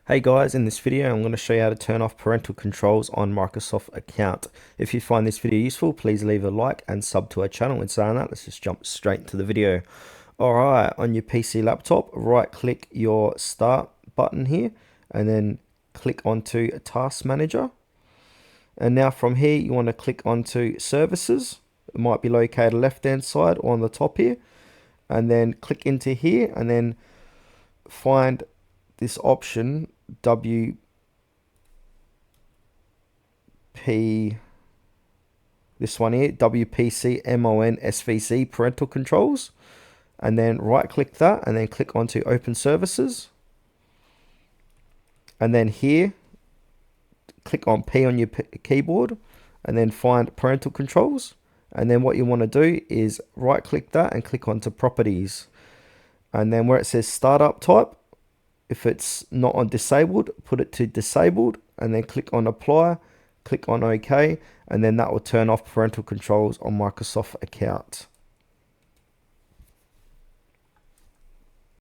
Hey guys, in this video I'm going to show you how to turn off parental controls on Microsoft account. If you find this video useful, please leave a like and sub to our channel. In saying that, let's just jump straight into the video. Alright, on your PC laptop, right click your start button here and then click onto Task Manager. And now from here you want to click onto Services. It might be located left hand side or on the top here. And then click into here and then find this option WP, this one here, WPC MON SVC parental controls, and then right click that and then click onto open services, and then here click on P on your keyboard and then find parental controls, and then what you want to do is right click that and click onto properties, and then where it says startup type, if it's not on disabled, put it to disabled and then click on apply, click on OK, and then that will turn off parental controls on Microsoft account.